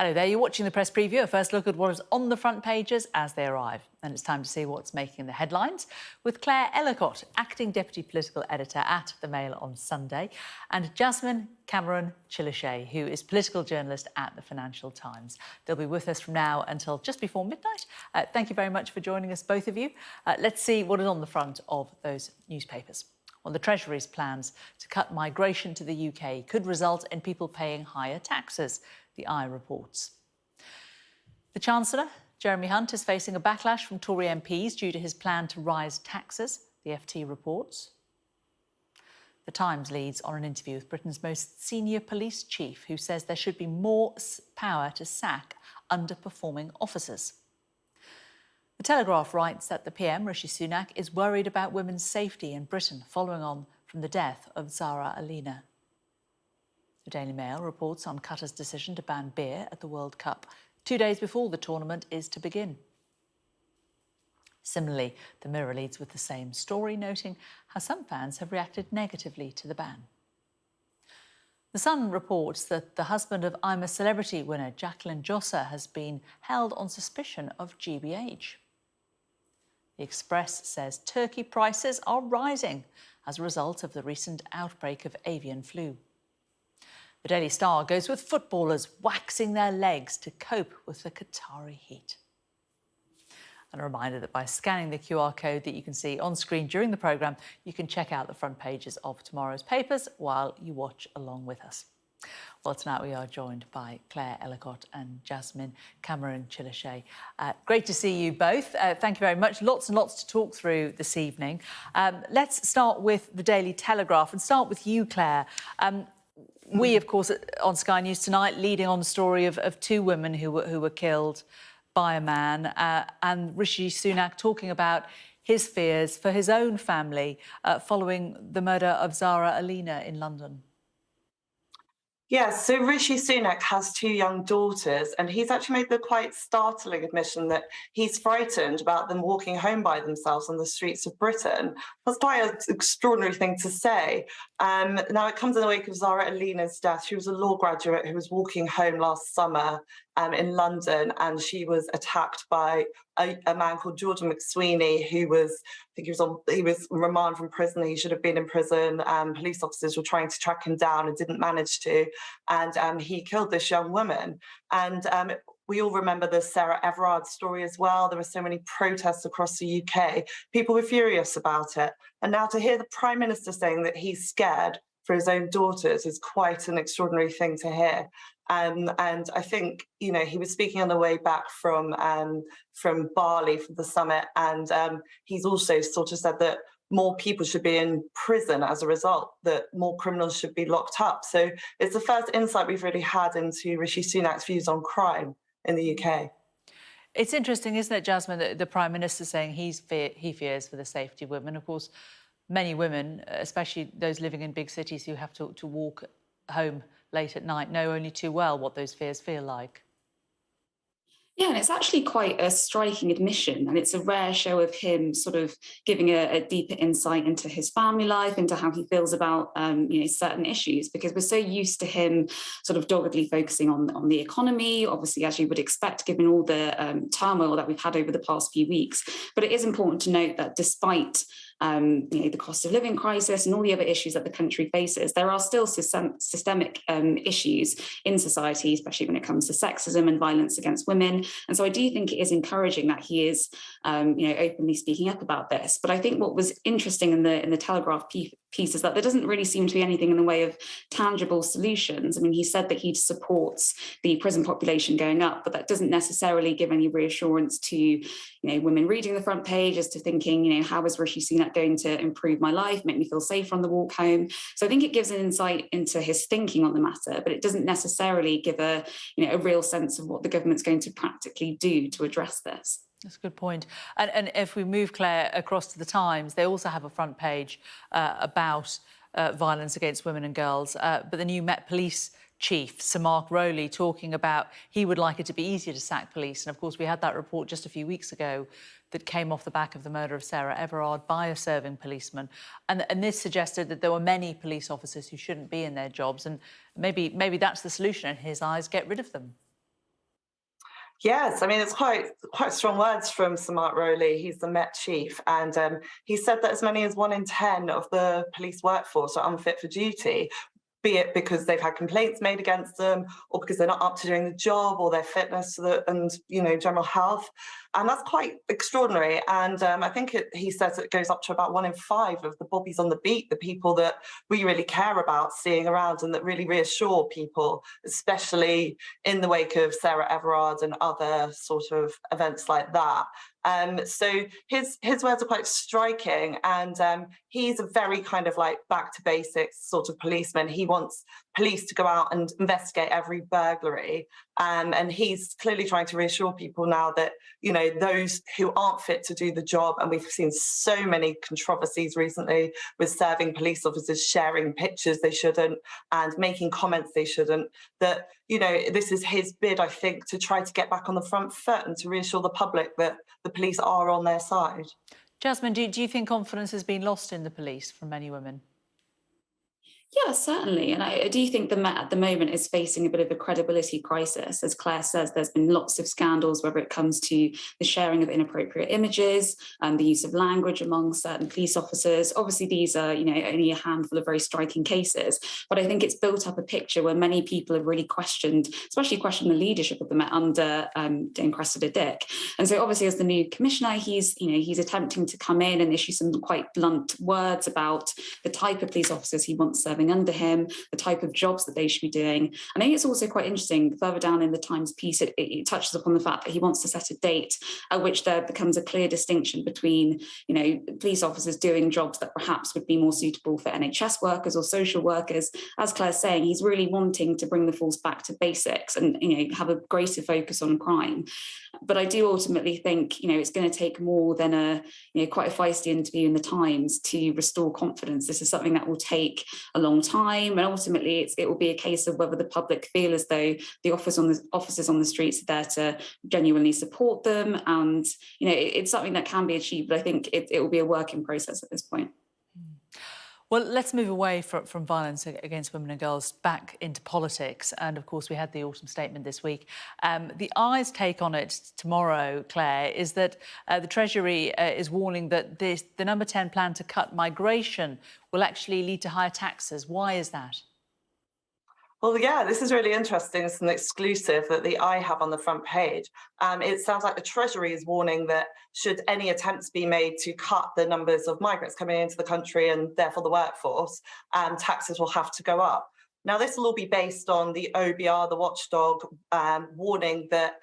Hello there, you're watching the press preview, a first look at what is on the front pages as they arrive. And it's time to see what's making the headlines with Claire Ellicott, acting deputy political editor at The Mail on Sunday, and Jasmine Cameron-Chileshe, who is political journalist at the Financial Times. They'll be with us from now until just before midnight. Thank you very much for joining us, both of you. Let's see what is on the front of those newspapers. Well, the Treasury's plans to cut migration to the UK could result in people paying higher taxes, the Eye reports. The Chancellor, Jeremy Hunt, is facing a backlash from Tory MPs due to his plan to rise taxes, the FT reports. The Times leads on an interview with Britain's most senior police chief, who says there should be more power to sack underperforming officers. The Telegraph writes that the PM, Rishi Sunak, is worried about women's safety in Britain following on from the death of Zara Alina. The Daily Mail reports on Qatar's decision to ban beer at the World Cup 2 days before the tournament is to begin. Similarly, the Mirror leads with the same story, noting how some fans have reacted negatively to the ban. The Sun reports that the husband of I'm a Celebrity winner Jacqueline Josser has been held on suspicion of GBH. The Express says turkey prices are rising as a result of the recent outbreak of avian flu. The Daily Star goes with footballers waxing their legs to cope with the Qatari heat. And a reminder that by scanning the QR code that you can see on screen during the programme, you can check out the front pages of tomorrow's papers while you watch along with us. Well, tonight we are joined by Claire Ellicott and Jasmine Cameron-Chileshe. Great to see you both. Thank you very much. Lots and lots to talk through this evening. Let's start with the Daily Telegraph and start with you, Claire. We, of course, on Sky News tonight, leading on the story of two women who were killed by a man, and Rishi Sunak talking about his fears for his own family following the murder of Zara Alina in London. Yes, so Rishi Sunak has two young daughters, and he's actually made the quite startling admission that he's frightened about them walking home by themselves on the streets of Britain. That's quite an extraordinary thing to say. Now, it comes in the wake of Zara Alina's death. She was a law graduate who was walking home last summer in London, and she was attacked by a man called Jordan McSweeney, who was, I think he was remand from prison. He should have been in prison. Police officers were trying to track him down and didn't manage to. And he killed this young woman. And we all remember the Sarah Everard story as well. There were so many protests across the UK. People were furious about it. And now to hear the Prime Minister saying that he's scared for his own daughters is quite an extraordinary thing to hear. And I think, you know, he was speaking on the way back from Bali, from the summit, and he's also sort of said that more people should be in prison as a result, that more criminals should be locked up. So it's the first insight we've really had into Rishi Sunak's views on crime in the UK. It's interesting, isn't it, Jasmine, that the Prime Minister saying he fears for the safety of women. Of course, many women, especially those living in big cities who have to walk home late at night, know only too well what those fears feel like. Yeah, and it's actually quite a striking admission, and it's a rare show of him sort of giving a deeper insight into his family life, into how he feels about certain issues, because we're so used to him sort of doggedly focusing on the economy, obviously, as you would expect, given all the turmoil that we've had over the past few weeks. But it is important to note that despite the cost of living crisis and all the other issues that the country faces, there are still systemic issues in society, especially when it comes to sexism and violence against women. And so I do think it is encouraging that he is, openly speaking up about this. But I think what was interesting in the Telegraph piece is that there doesn't really seem to be anything in the way of tangible solutions. I mean, he said that he supports the prison population going up, but that doesn't necessarily give any reassurance to, women reading the front page as to thinking, how is Rishi Sunak going to improve my life, make me feel safer on the walk home? So I think it gives an insight into his thinking on the matter, but it doesn't necessarily give a real sense of what the government's going to practically do to address this. That's a good point. And if we move, Claire, across to the Times, they also have a front page about violence against women and girls. But the new Met Police chief, Sir Mark Rowley, talking about he would like it to be easier to sack police. And of course, we had that report just a few weeks ago that came off the back of the murder of Sarah Everard by a serving policeman. And this suggested that there were many police officers who shouldn't be in their jobs. And maybe that's the solution in his eyes, get rid of them. Yes, I mean it's quite strong words from Samart Rowley. He's the Met chief, and he said that as many as 1 in 10 of the police workforce are unfit for duty, be it because they've had complaints made against them, or because they're not up to doing the job, or their fitness and general health. And that's quite extraordinary. And I think he says it goes up to about 1 in 5 of the bobbies on the beat, the people that we really care about seeing around and that really reassure people, especially in the wake of Sarah Everard and other sort of events like that. So his words are quite striking, and he's a very kind of like back to basics sort of policeman. He wants police to go out and investigate every burglary, and he's clearly trying to reassure people now that those who aren't fit to do the job, and we've seen so many controversies recently with serving police officers sharing pictures they shouldn't and making comments they shouldn't, that this is his bid, I think, to try to get back on the front foot and to reassure the public that the police are on their side. Jasmine, do you think confidence has been lost in the police from many women? Yeah, certainly. And I do think the Met at the moment is facing a bit of a credibility crisis. As Claire says, there's been lots of scandals, whether it comes to the sharing of inappropriate images and the use of language among certain police officers. Obviously, these are, only a handful of very striking cases. But I think it's built up a picture where many people have really especially questioned the leadership of the Met under Dame Cressida Dick. And so obviously, as the new commissioner, he's attempting to come in and issue some quite blunt words about the type of police officers he wants serving under him, the type of jobs that they should be doing. I think it's also quite interesting, further down in the Times piece, it touches upon the fact that he wants to set a date at which there becomes a clear distinction between, police officers doing jobs that perhaps would be more suitable for NHS workers or social workers. As Claire's saying, he's really wanting to bring the force back to basics and, have a greater focus on crime. But I do ultimately think, it's going to take more than quite a feisty interview in the Times to restore confidence. This is something that will take a long time, and ultimately it will be a case of whether the public feel as though the officers on the streets are there to genuinely support them. And it's something that can be achieved, but I think it will be a working process at this point. Well, let's move away from violence against women and girls back into politics. And of course, we had the autumn statement this week. The I's take on it tomorrow, Claire, is that the Treasury is warning that the number 10 plan to cut migration will actually lead to higher taxes. Why is that? Well, yeah, this is really interesting. It's an exclusive that the I have on the front page. It sounds like the Treasury is warning that should any attempts be made to cut the numbers of migrants coming into the country and therefore the workforce, taxes will have to go up. Now, this will all be based on the OBR, the watchdog, warning that,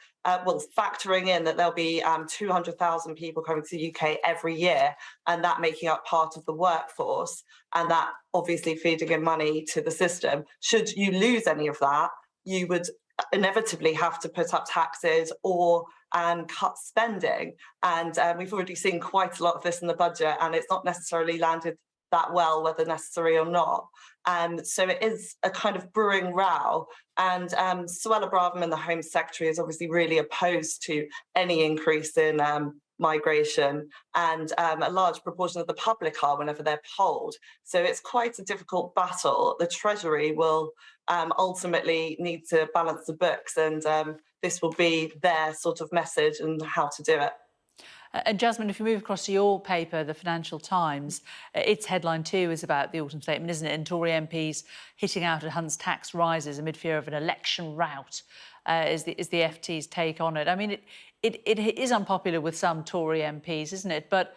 factoring in that there'll be 200,000 people coming to the UK every year, and that making up part of the workforce, and that obviously feeding in money to the system. Should you lose any of that, you would inevitably have to put up taxes or cut spending. And we've already seen quite a lot of this in the budget, and it's not necessarily landed that well, whether necessary or not. So it is a kind of brewing row. And Suella Braverman, the Home Secretary, is obviously really opposed to any increase in migration, and a large proportion of the public are whenever they're polled. So it's quite a difficult battle. The Treasury will ultimately need to balance the books, and this will be their sort of message and how to do it. And Jasmine, if you move across to your paper, the Financial Times, its headline too is about the autumn statement, isn't it? And Tory MPs hitting out at Hunt's tax rises amid fear of an election rout is the FT's take on it. I mean, it is unpopular with some Tory MPs, isn't it? But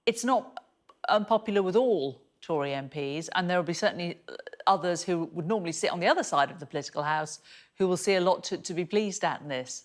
it's not unpopular with all Tory MPs, and there will be certainly others who would normally sit on the other side of the political house who will see a lot to be pleased at in this.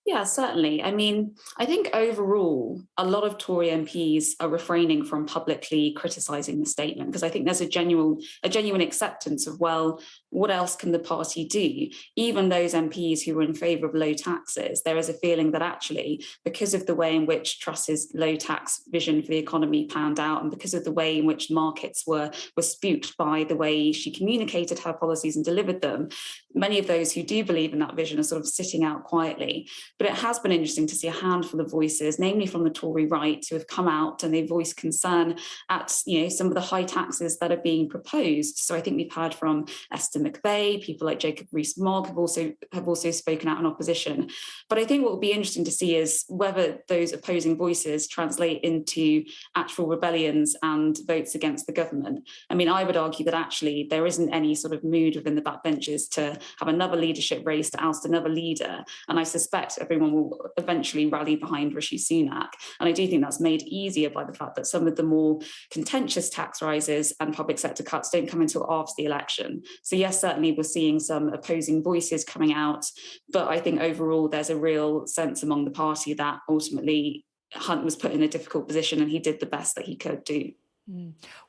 Yeah, certainly. I mean, I think overall, a lot of Tory MPs are refraining from publicly criticising the statement, because I think there's a genuine acceptance of, well, what else can the party do? Even those MPs who were in favour of low taxes, there is a feeling that actually, because of the way in which Truss's low tax vision for the economy panned out, and because of the way in which markets were spooked by the way she communicated her policies and delivered them, many of those who do believe in that vision are sort of sitting out quietly. But it has been interesting to see a handful of voices, namely from the Tory right, who have come out and they voiced concern at some of the high taxes that are being proposed. So I think we've heard from Esther McVeigh, people like Jacob Rees-Mogg have also spoken out in opposition. But I think what will be interesting to see is whether those opposing voices translate into actual rebellions and votes against the government. I mean, I would argue that actually there isn't any sort of mood within the backbenches to have another leadership race to oust another leader. And I suspect everyone will eventually rally behind Rishi Sunak. And I do think that's made easier by the fact that some of the more contentious tax rises and public sector cuts don't come until after the election. So yes, certainly we're seeing some opposing voices coming out, but I think overall there's a real sense among the party that ultimately Hunt was put in a difficult position and he did the best that he could do.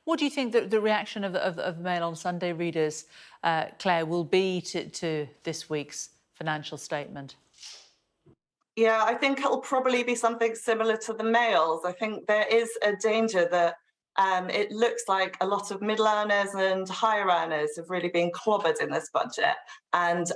What do you think that the reaction of Mail on Sunday readers, Claire, will be to this week's financial statement? Yeah, I think it'll probably be something similar to the Mail's. I think there is a danger that it looks like a lot of middle earners and higher earners have really been clobbered in this budget. And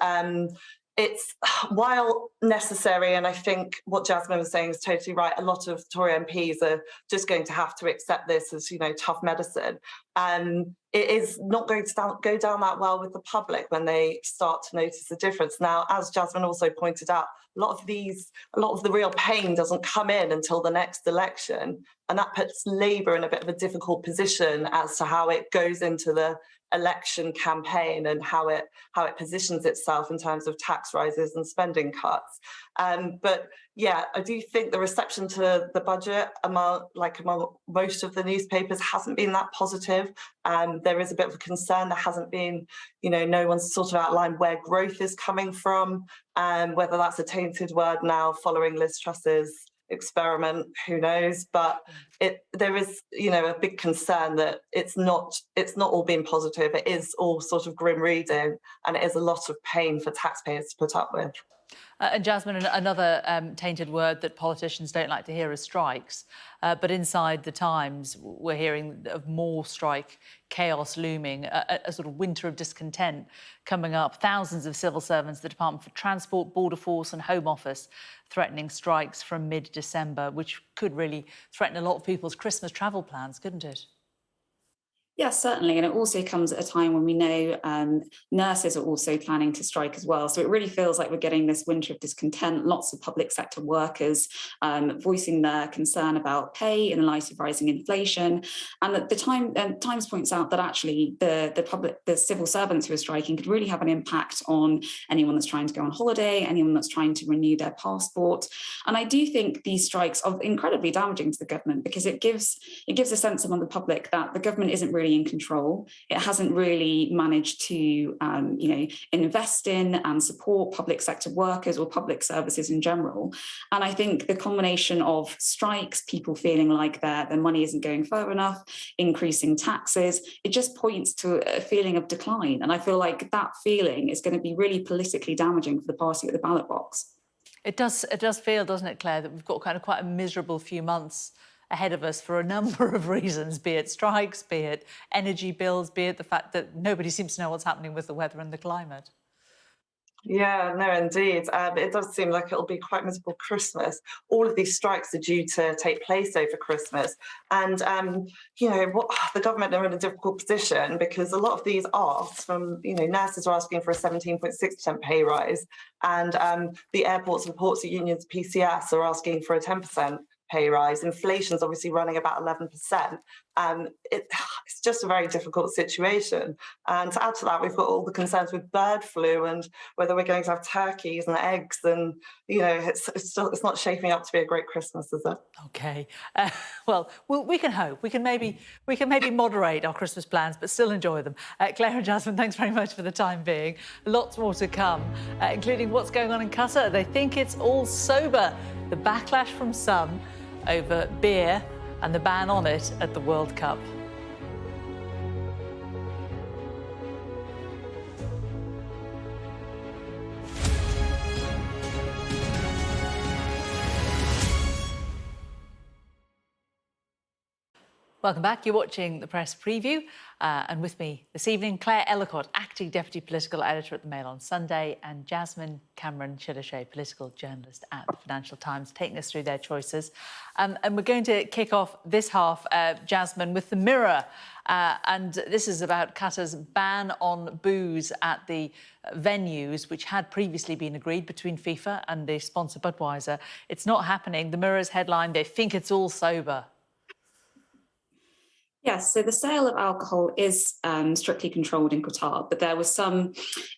it's, while necessary, and I think what Jasmine was saying is totally right, a lot of Tory MPs are just going to have to accept this as, tough medicine. It is not going to go down that well with the public when they start to notice the difference. Now, as Jasmine also pointed out, a lot of the real pain doesn't come in until the next election. And that puts Labour in a bit of a difficult position as to how it goes into the election campaign and how it positions itself in terms of tax rises and spending cuts. But yeah, I do think the reception to the budget among most of the newspapers hasn't been that positive. There is a bit of a concern. There hasn't been, no one's sort of outlined where growth is coming from, whether that's a tainted word now following Liz Truss's experiment, who knows? But there is, a big concern that it's not all being positive. It is all sort of grim reading, and it is a lot of pain for taxpayers to put up with. And Jasmine, another tainted word that politicians don't like to hear is strikes. But inside the Times, we're hearing of more strike chaos looming, a sort of winter of discontent coming up. Thousands of civil servants, the Department for Transport, Border Force and Home Office threatening strikes from mid-December, which could really threaten a lot of people's Christmas travel plans, couldn't it? Yes, certainly. And it also comes at a time when we know nurses are also planning to strike as well. So it really feels like we're getting this winter of discontent, lots of public sector workers voicing their concern about pay in the light of rising inflation. And at the Times points out that actually the civil servants who are striking could really have an impact on anyone that's trying to go on holiday, anyone that's trying to renew their passport. And I do think these strikes are incredibly damaging to the government because it gives a sense among the public that the government isn't really in control. It hasn't really managed to, invest in and support public sector workers or public services in general. And I think the combination of strikes, people feeling like their money isn't going far enough, increasing taxes, it just points to a feeling of decline. And I feel like that feeling is going to be really politically damaging for the party at the ballot box. It does feel, doesn't it, Claire, that we've got kind of quite a miserable few months ahead of us for a number of reasons, be it strikes, be it energy bills, be it the fact that nobody seems to know what's happening with the weather and the climate. Yeah, no, indeed. It does seem like it'll be quite a miserable Christmas. All of these strikes are due to take place over Christmas. And, the government are in a difficult position because a lot of these asks from, nurses are asking for a 17.6% pay rise. And the airports and ports unions, PCS, are asking for a 10% pay rise. Inflation's obviously running about 11%. It's just a very difficult situation. And to add to that, we've got all the concerns with bird flu and whether we're going to have turkeys and eggs. And, it's not shaping up to be a great Christmas, is it? OK. Well, we can hope. We can maybe moderate our Christmas plans, but still enjoy them. Claire and Jasmine, thanks very much for the time being. Lots more to come, including what's going on in Qatar. They think it's all sober. The backlash from some over beer and the ban on it at the World Cup. Welcome back. You're watching the Press Preview. And with me this evening, Claire Ellicott, Acting Deputy Political Editor at the Mail on Sunday, and Jasmine Cameron-Chileshe, Political Journalist at the Financial Times, taking us through their choices. And we're going to kick off this half, Jasmine, with the Mirror. And this is about Qatar's ban on booze at the venues, which had previously been agreed between FIFA and the sponsor Budweiser. It's not happening. The Mirror's headline, they think it's all sober. Yes, so the sale of alcohol is strictly controlled in Qatar, but there was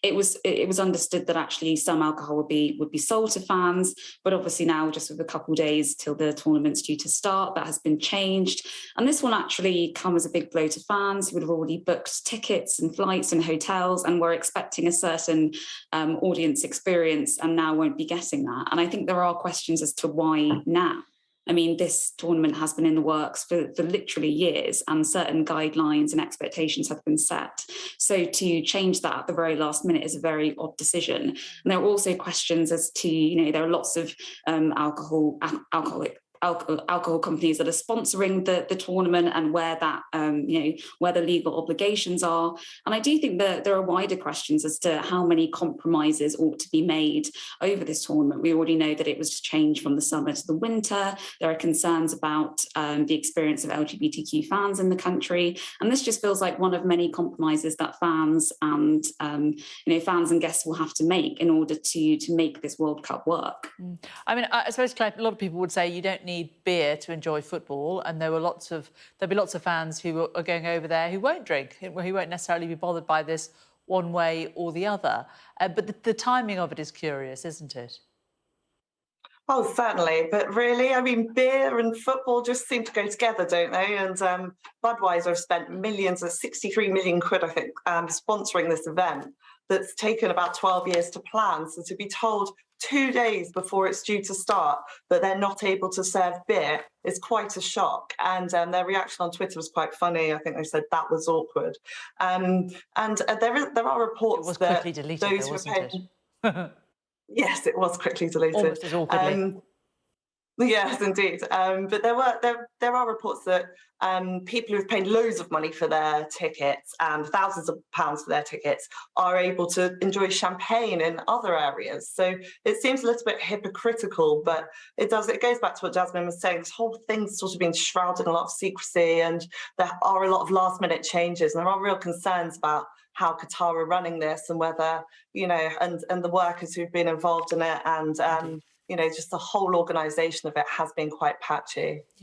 it was understood that actually some alcohol would be sold to fans, but obviously now, just with a couple of days till the tournament's due to start, that has been changed. And this will actually come as a big blow to fans who would have already booked tickets and flights and hotels and were expecting a certain audience experience and now won't be getting that. And I think there are questions as to why now. I mean, this tournament has been in the works for literally years, and certain guidelines and expectations have been set. So to change that at the very last minute is a very odd decision. And there are also questions as to, there are lots of alcohol companies that are sponsoring the tournament and where that, where the legal obligations are. And I do think that there are wider questions as to how many compromises ought to be made over this tournament. We already know that it was changed from the summer to the winter. There are concerns about the experience of LGBTQ fans in the country. And this just feels like one of many compromises that fans and, fans and guests will have to make in order to make this World Cup work. I mean, I suppose, Claire, a lot of people would say you don't need beer to enjoy football, and there'll be lots of fans who are going over there who won't drink, who won't necessarily be bothered by this one way or the other. But the timing of it is curious, isn't it? Oh, certainly. But really, I mean, beer and football just seem to go together, don't they? And Budweiser have spent millions, 63 million quid, I think, sponsoring this event that's taken about 12 years to plan. So to be told 2 days before it's due to start that they're not able to serve beer is quite a shock. And their reaction on Twitter was quite funny. I think they said that was awkward. And there are reports was that quickly deleted, those though, who are wasn't paying... Yes, it was quickly deleted. Almost as awkwardly. Yes, indeed. But there are reports that people who've paid loads of money for their tickets and thousands of pounds for their tickets are able to enjoy champagne in other areas. So it seems a little bit hypocritical, but it goes back to what Jasmine was saying. This whole thing's sort of been shrouded in a lot of secrecy, and there are a lot of last minute changes, and there are real concerns about how Qatar are running this and whether, and the workers who've been involved in it, and just the whole organisation of it has been quite patchy.